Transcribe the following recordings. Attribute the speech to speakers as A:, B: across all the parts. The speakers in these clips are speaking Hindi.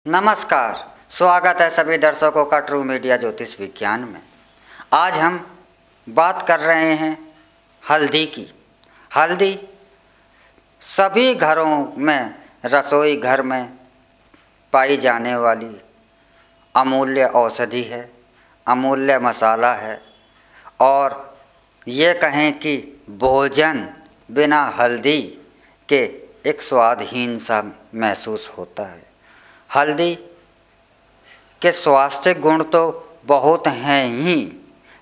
A: नमस्कार, स्वागत है सभी दर्शकों का ट्रू मीडिया ज्योतिष विज्ञान में। आज हम बात कर रहे हैं हल्दी की। हल्दी सभी घरों में, रसोई घर में पाई जाने वाली अमूल्य औषधि है, अमूल्य मसाला है और ये कहें कि भोजन बिना हल्दी के एक स्वादहीन सा महसूस होता है। हल्दी के स्वास्थ्य गुण तो बहुत हैं ही,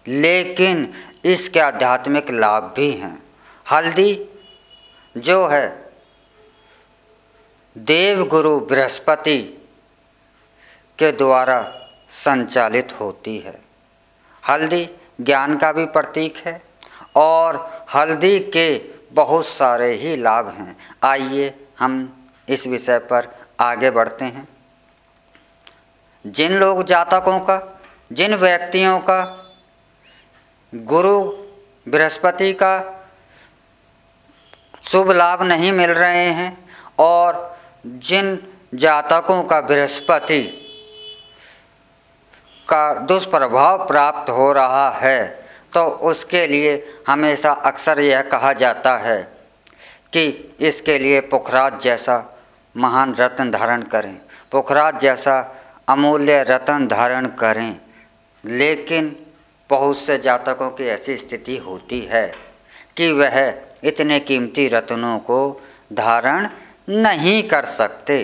A: लेकिन इसके आध्यात्मिक लाभ भी हैं। हल्दी जो है देव गुरु बृहस्पति के द्वारा संचालित होती है। हल्दी ज्ञान का भी प्रतीक है और हल्दी के बहुत सारे ही लाभ हैं। आइए हम इस विषय पर आगे बढ़ते हैं। जिन लोग जातकों का, जिन व्यक्तियों का गुरु बृहस्पति का शुभ लाभ नहीं मिल रहे हैं और जिन जातकों का बृहस्पति का दुष्प्रभाव प्राप्त हो रहा है, तो उसके लिए हमेशा अक्सर यह कहा जाता है कि इसके लिए पुखराज जैसा महान रत्न धारण करें, पुखराज जैसा अमूल्य रत्न धारण करें। लेकिन बहुत से जातकों की ऐसी स्थिति होती है कि वह इतने कीमती रत्नों को धारण नहीं कर सकते,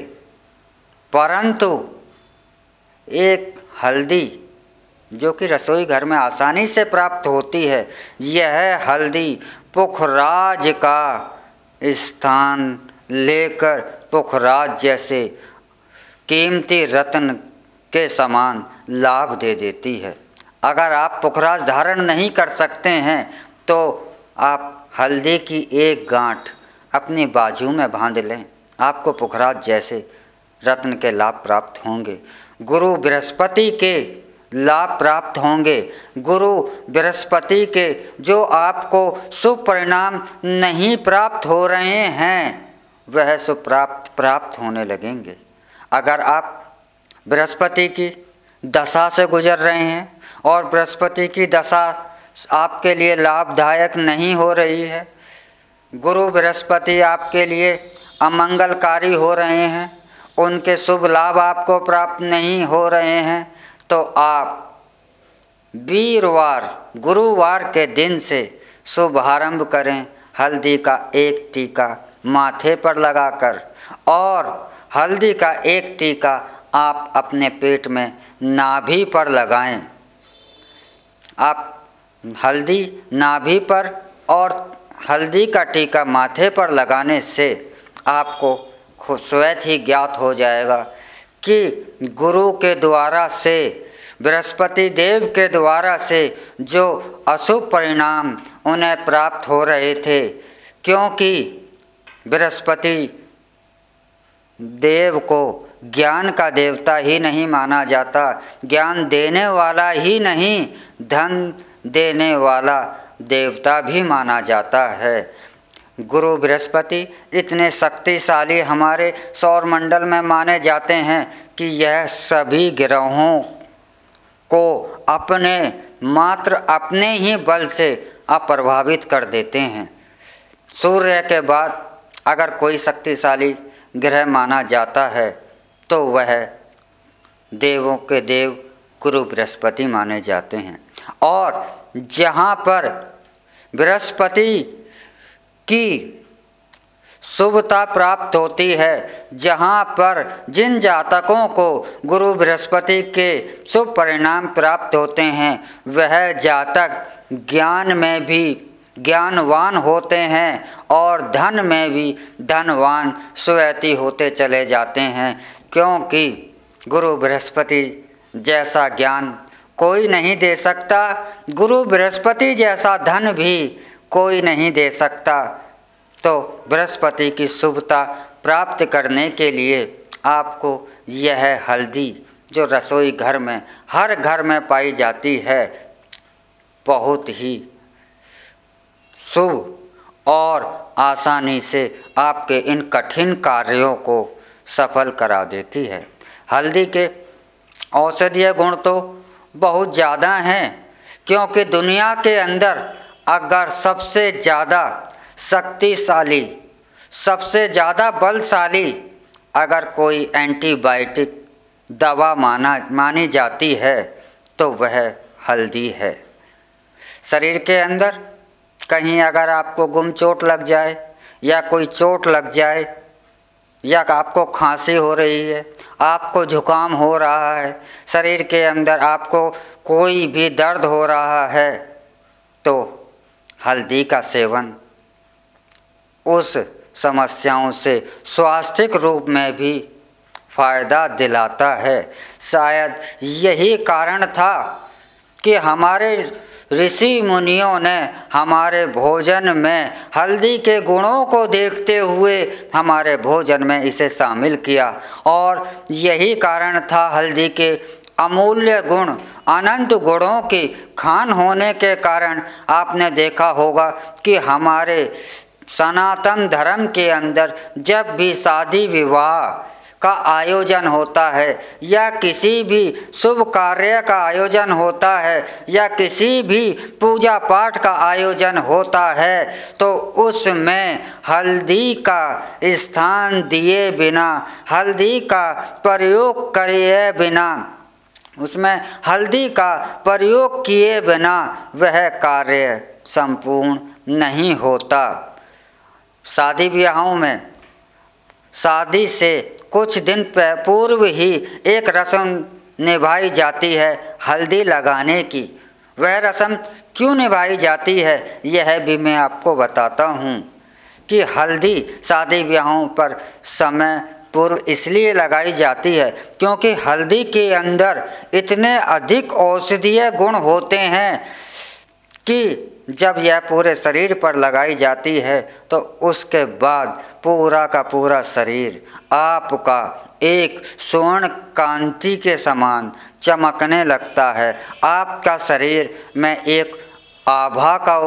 A: परंतु एक हल्दी जो कि रसोई घर में आसानी से प्राप्त होती है, यह हल्दी पुखराज का स्थान लेकर पुखराज जैसे कीमती रत्न के समान लाभ दे देती है। अगर आप पुखराज धारण नहीं कर सकते हैं तो आप हल्दी की एक गांठ अपनी बाजू में बांध लें, आपको पुखराज जैसे रत्न के लाभ प्राप्त होंगे। गुरु बृहस्पति के लाभ प्राप्त होंगे। गुरु बृहस्पति के जो आपको शुभ परिणाम नहीं प्राप्त हो रहे हैं, वह शुभ प्राप्त होने लगेंगे। अगर आप बृहस्पति की दशा से गुजर रहे हैं और बृहस्पति की दशा आपके लिए लाभदायक नहीं हो रही है, गुरु बृहस्पति आपके लिए अमंगलकारी हो रहे हैं, उनके शुभ लाभ आपको प्राप्त नहीं हो रहे हैं, तो आप वीरवार गुरुवार के दिन से शुभारंभ करें। हल्दी का एक टीका माथे पर लगाकर और हल्दी का एक टीका आप अपने पेट में नाभि पर लगाएं। आप हल्दी नाभि पर और हल्दी का टीका माथे पर लगाने से आपको स्वयं ही ज्ञात हो जाएगा कि गुरु के द्वारा से, बृहस्पति देव के द्वारा से जो अशुभ परिणाम उन्हें प्राप्त हो रहे थे, क्योंकि बृहस्पति देव को ज्ञान का देवता ही नहीं माना जाता, ज्ञान देने वाला ही नहीं, धन देने वाला देवता भी माना जाता है। गुरु बृहस्पति इतने शक्तिशाली हमारे सौरमंडल में माने जाते हैं कि यह सभी ग्रहों को मात्र अपने ही बल से अप्रभावित कर देते हैं। सूर्य के बाद अगर कोई शक्तिशाली ग्रह माना जाता है तो वह देवों के देव गुरु बृहस्पति माने जाते हैं। और जहाँ पर बृहस्पति की शुभता प्राप्त होती है, जहाँ पर जिन जातकों को गुरु बृहस्पति के शुभ परिणाम प्राप्त होते हैं, वह जातक ज्ञान में भी ज्ञानवान होते हैं और धन में भी धनवान स्वयं होते चले जाते हैं, क्योंकि गुरु बृहस्पति जैसा ज्ञान कोई नहीं दे सकता, गुरु बृहस्पति जैसा धन भी कोई नहीं दे सकता। तो बृहस्पति की शुभता प्राप्त करने के लिए आपको यह हल्दी जो रसोई घर में, हर घर में पाई जाती है, बहुत ही शुभ और आसानी से आपके इन कठिन कार्यों को सफल करा देती है। हल्दी के औषधीय गुण तो बहुत ज़्यादा हैं, क्योंकि दुनिया के अंदर अगर सबसे ज़्यादा शक्तिशाली, सबसे ज़्यादा बलशाली अगर कोई एंटीबायोटिक दवा मानी जाती है तो वह हल्दी है। शरीर के अंदर कहीं अगर आपको गुम चोट लग जाए या कोई चोट लग जाए या आपको खांसी हो रही है, आपको जुकाम हो रहा है, शरीर के अंदर आपको कोई भी दर्द हो रहा है, तो हल्दी का सेवन उस समस्याओं से स्वास्थ्य रूप में भी फ़ायदा दिलाता है। शायद यही कारण था कि हमारे ऋषि मुनियों ने हमारे भोजन में हल्दी के गुणों को देखते हुए हमारे भोजन में इसे शामिल किया, और यही कारण था हल्दी के अमूल्य गुण, अनंत गुणों की खान होने के कारण आपने देखा होगा कि हमारे सनातन धर्म के अंदर जब भी शादी विवाह का आयोजन होता है या किसी भी शुभ कार्य का आयोजन होता है या किसी भी पूजा पाठ का आयोजन होता है, तो उसमें हल्दी का स्थान दिए बिना, हल्दी का प्रयोग किए बिना, उसमें हल्दी का प्रयोग किए बिना वह कार्य संपूर्ण नहीं होता। शादी ब्याहों में शादी से कुछ दिन पूर्व ही एक रस्म निभाई जाती है हल्दी लगाने की। वह रस्म क्यों निभाई जाती है यह भी मैं आपको बताता हूँ कि हल्दी शादी ब्याहों पर समय पूर्व इसलिए लगाई जाती है क्योंकि हल्दी के अंदर इतने अधिक औषधीय गुण होते हैं कि जब यह पूरे शरीर पर लगाई जाती है तो उसके बाद पूरा का पूरा शरीर आपका एक स्वर्ण कांति के समान चमकने लगता है। आपका शरीर में एक आभा का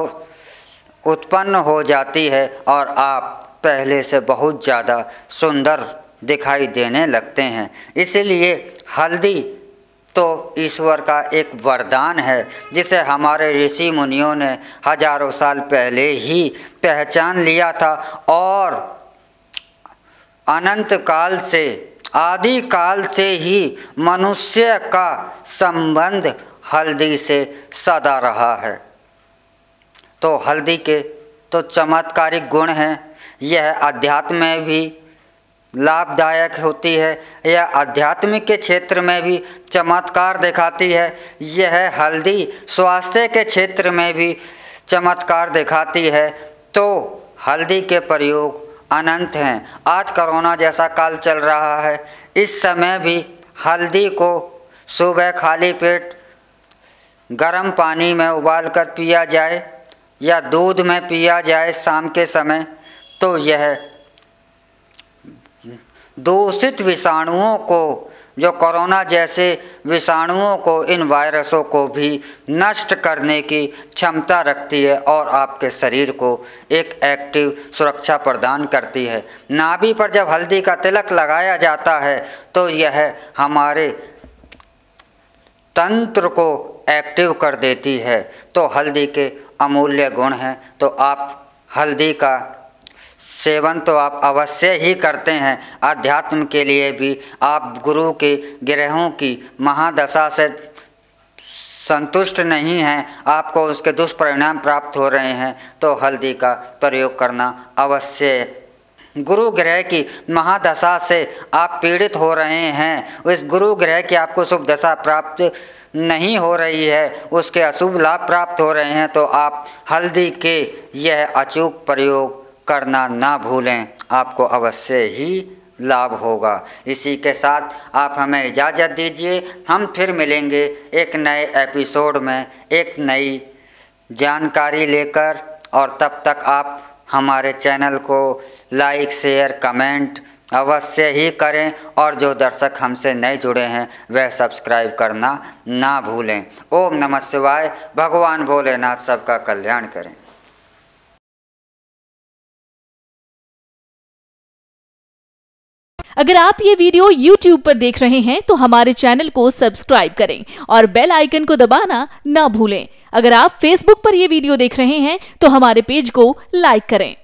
A: उत्पन्न हो जाती है और आप पहले से बहुत ज़्यादा सुंदर दिखाई देने लगते हैं। इसलिए हल्दी तो ईश्वर का एक वरदान है जिसे हमारे ऋषि मुनियों ने हजारों साल पहले ही पहचान लिया था, और अनंत काल से, आदि काल से ही मनुष्य का संबंध हल्दी से सदा रहा है। तो हल्दी के तो चमत्कारिक गुण हैं। यह अध्यात्म में भी लाभदायक होती है, यह आध्यात्मिक के क्षेत्र में भी चमत्कार दिखाती है। यह हल्दी स्वास्थ्य के क्षेत्र में भी चमत्कार दिखाती है। तो हल्दी के प्रयोग अनंत हैं। आज कोरोना जैसा काल चल रहा है, इस समय भी हल्दी को सुबह खाली पेट गर्म पानी में उबाल कर पिया जाए या दूध में पिया जाए शाम के समय, तो यह दूषित विषाणुओं को, जो कोरोना जैसे विषाणुओं को, इन वायरसों को भी नष्ट करने की क्षमता रखती है और आपके शरीर को एक एक्टिव सुरक्षा प्रदान करती है। नाभि पर जब हल्दी का तिलक लगाया जाता है तो यह हमारे तंत्र को एक्टिव कर देती है। तो हल्दी के अमूल्य गुण हैं। तो आप हल्दी का सेवन तो आप अवश्य ही करते हैं। अध्यात्म के लिए भी आप गुरु के ग्रहों की महादशा से संतुष्ट नहीं हैं, आपको उसके दुष्परिणाम प्राप्त हो रहे हैं, तो हल्दी का प्रयोग करना अवश्य है। गुरु ग्रह की महादशा से आप पीड़ित हो रहे हैं, उस गुरु ग्रह की आपको शुभ दशा प्राप्त नहीं हो रही है, उसके अशुभ लाभ प्राप्त हो रहे हैं, तो आप हल्दी के यह अचूक प्रयोग करना ना भूलें, आपको अवश्य ही लाभ होगा। इसी के साथ आप हमें इजाज़त दीजिए। हम फिर मिलेंगे एक नए एपिसोड में एक नई जानकारी लेकर, और तब तक आप हमारे चैनल को लाइक शेयर कमेंट अवश्य ही करें, और जो दर्शक हमसे नए जुड़े हैं वह सब्सक्राइब करना ना भूलें। ओम नमः शिवाय। भगवान भोलेनाथ सबका कल्याण करें।
B: अगर आप ये वीडियो YouTube पर देख रहे हैं तो हमारे चैनल को सब्सक्राइब करें और बेल आइकन को दबाना ना भूलें। अगर आप Facebook पर ये वीडियो देख रहे हैं तो हमारे पेज को लाइक करें।